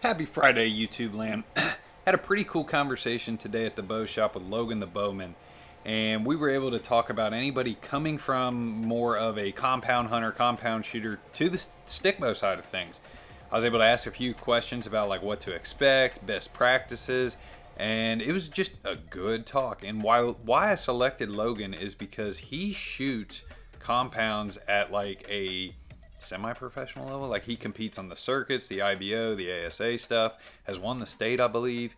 Happy Friday, YouTube land. Had a pretty cool conversation today at the bow shop with Logan the Bowman, and we were able to talk about anybody coming from more of a compound hunter, compound shooter to the stick bow side of things. I was able to ask a few questions about like what to expect, best practices, and it was just a good talk. And why I selected Logan is because he shoots compounds at like a semi-professional level. Like he competes on the circuits, the IBO, the ASA stuff, has won the state, I believe,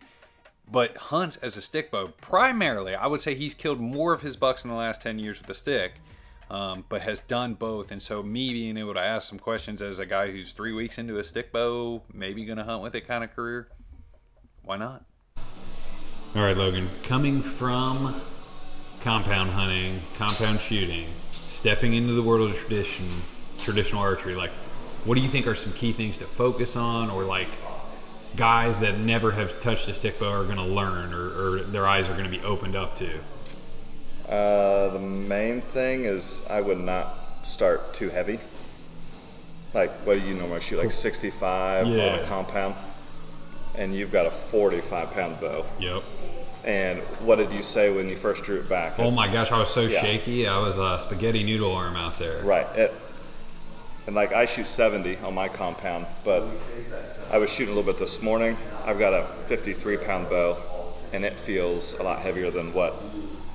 but hunts as a stick bow. Primarily, I would say he's killed more of his bucks in the last 10 years with a stick, but has done both. And so me being able to ask some questions as a guy who's 3 weeks into a stick bow, maybe gonna hunt with it kind of career, why not? All right, Logan, coming from compound hunting, compound shooting, stepping into the world of traditional archery, like what do you think are some key things to focus on, or like guys that never have touched a stick bow are going to learn, or their eyes are going to be opened up to? The main thing is I would not start too heavy. Like, what do you normally shoot? Like 65 on a compound, and you've got a 45-pound bow. Yep. And what did you say when you first drew it back? Oh my gosh, I was so shaky. I was a spaghetti noodle arm out there. Right. And like I shoot 70 on my compound, but I was shooting a little bit this morning. I've got a 53-pound bow, and it feels a lot heavier than what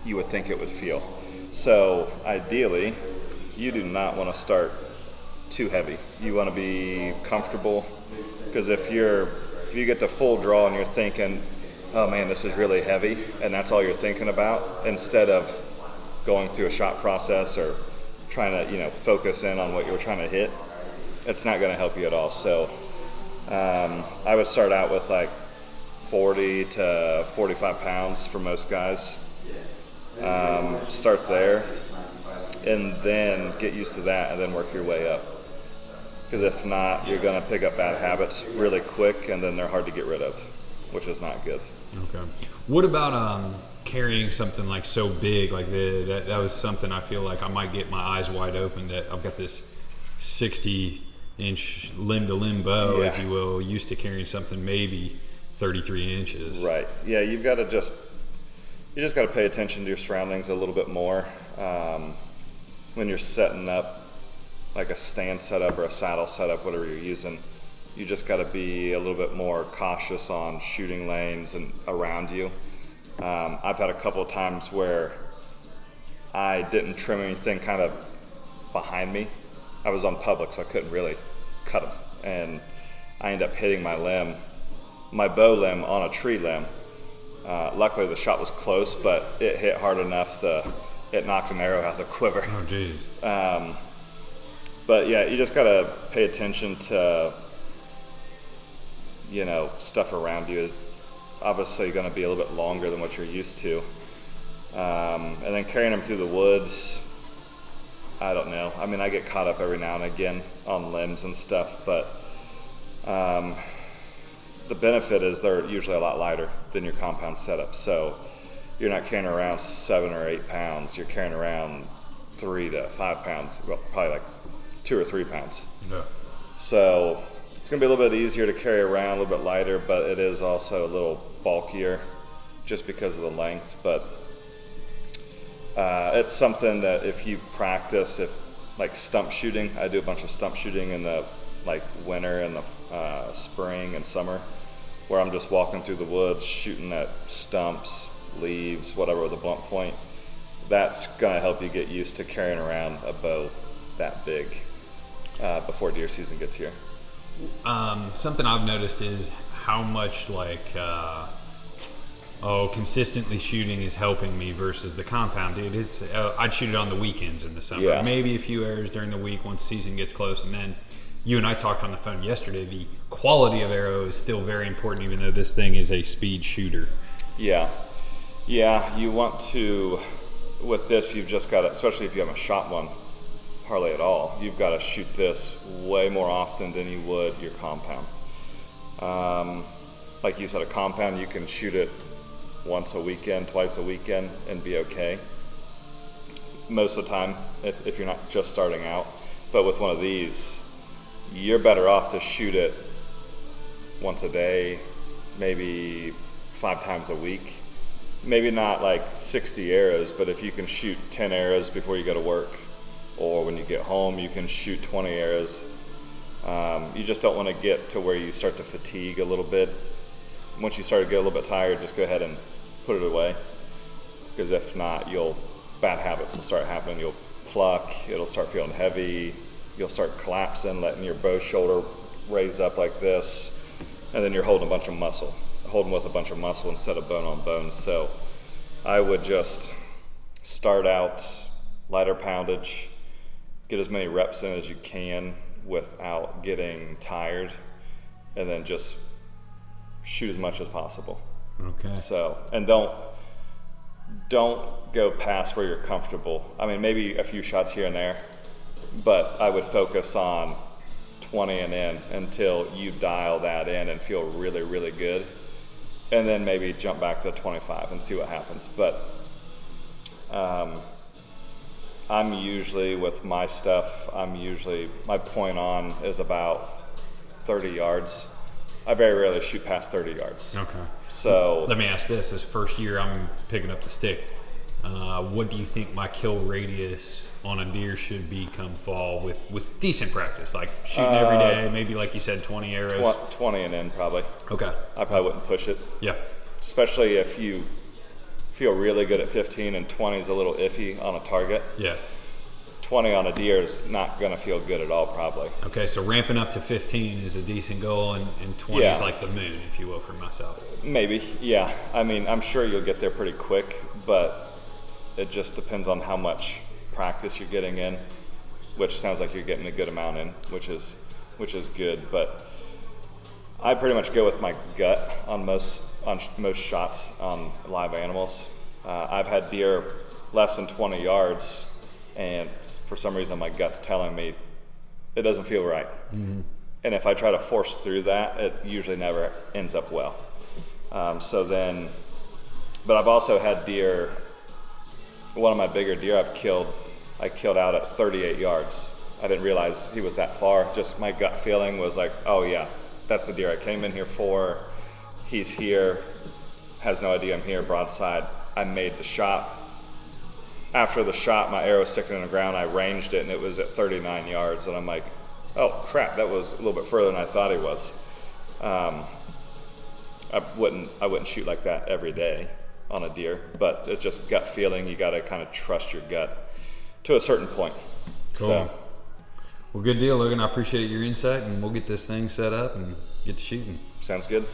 you would think it would feel. So ideally, you do not want to start too heavy. You want to be comfortable, because if you get the full draw and you're thinking, oh man, this is really heavy, and that's all you're thinking about, instead of going through a shot process or trying to focus in on what you're trying to hit, it's not going to help you at all. So I would start out with like 40 to 45 pounds for most guys. Start there and then get used to that, and then work your way up, because if not, you're going to pick up bad habits really quick, and then they're hard to get rid of, which is not good. Okay. What about carrying something like so big like that was something I feel like I might get my eyes wide open, that I've got this 60-inch limb-to-limb bow, if you will, used to carrying something maybe 33 inches. Right. Yeah, you just got to pay attention to your surroundings a little bit more. When you're setting up like a stand setup or a saddle setup, whatever you're using, you just got to be a little bit more cautious on shooting lanes and around you. I've had a couple of times where I didn't trim anything kind of behind me. I was on public, so I couldn't really cut them, and I ended up hitting my bow limb on a tree limb. Luckily the shot was close, but it hit hard enough it knocked an arrow out of the quiver. Oh geez. But yeah, you just got to pay attention to stuff around you. Is obviously going to be a little bit longer than what you're used to. And then carrying them through the woods, I don't know. I mean, I get caught up every now and again on limbs and stuff, but the benefit is they're usually a lot lighter than your compound setup. So you're not carrying around 7 or 8 pounds. You're carrying around 3 to 5 pounds, well, probably like 2 or 3 pounds. Yeah. So it's going to be a little bit easier to carry around, a little bit lighter, but it is also a little bulkier just because of the length. But it's something that if you practice, like stump shooting, I do a bunch of stump shooting in the winter and the spring and summer, where I'm just walking through the woods shooting at stumps, leaves, whatever with a blunt point. That's going to help you get used to carrying around a bow that big before deer season gets here. Something I've noticed is how much consistently shooting is helping me versus the compound, dude. It's I'd shoot it on the weekends in the summer, maybe a few arrows during the week once season gets close, and then you and I talked on the phone yesterday. The quality of arrow is still very important, even though this thing is a speed shooter. Yeah, you want to, with this, you've just got to, especially if you haven't shot one hardly at all, you've got to shoot this way more often than you would your compound. Like you said, a compound, you can shoot it once a weekend, twice a weekend, and be okay most of the time if you're not just starting out. But with one of these, you're better off to shoot it once a day, maybe 5 times a week. Maybe not like 60 arrows, but if you can shoot 10 arrows before you go to work, or when you get home, you can shoot 20 arrows. You just don't want to get to where you start to fatigue a little bit. Once you start to get a little bit tired, just go ahead and put it away. Because if not, bad habits will start happening. You'll pluck, it'll start feeling heavy, you'll start collapsing, letting your bow shoulder raise up like this, and then you're holding with a bunch of muscle instead of bone on bone. So I would just start out lighter poundage, get as many reps in as you can without getting tired, and then just shoot as much as possible. Okay. So, and don't go past where you're comfortable. I mean, maybe a few shots here and there, but I would focus on 20 and in until you dial that in and feel really, really good. And then maybe jump back to 25 and see what happens. But I'm usually, with my stuff, my point on is about 30 yards. I very rarely shoot past 30 yards. Okay. So let me ask this first year I'm picking up the stick. What do you think my kill radius on a deer should be come fall with decent practice? Like shooting every day, maybe like you said, 20 arrows? 20 and in probably. Okay. I probably wouldn't push it. Yeah. Especially if you feel really good at 15 and 20 is a little iffy on a target. Yeah. 20 on a deer is not going to feel good at all probably. Okay, so ramping up to 15 is a decent goal, and 20 is like the moon, if you will, for myself. Maybe, yeah. I mean, I'm sure you'll get there pretty quick, but it just depends on how much practice you're getting in, which sounds like you're getting a good amount in, which is good. But I pretty much go with my gut on most shots on live animals. I've had deer less than 20 yards, and for some reason my gut's telling me it doesn't feel right. Mm-hmm. And if I try to force through that, it usually never ends up well. But I've also had deer, one of my bigger deer I killed out at 38 yards. I didn't realize he was that far. Just my gut feeling was like, oh yeah, that's the deer I came in here for. He's here, has no idea I'm here, broadside. I made the shot. After the shot, my arrow was sticking in the ground. I ranged it and it was at 39 yards. And I'm like, oh crap, that was a little bit further than I thought he was. I wouldn't shoot like that every day on a deer, but it's just gut feeling. You got to kind of trust your gut to a certain point. Cool. So, well, good deal, Logan. I appreciate your insight, and we'll get this thing set up and get to shooting. Sounds good.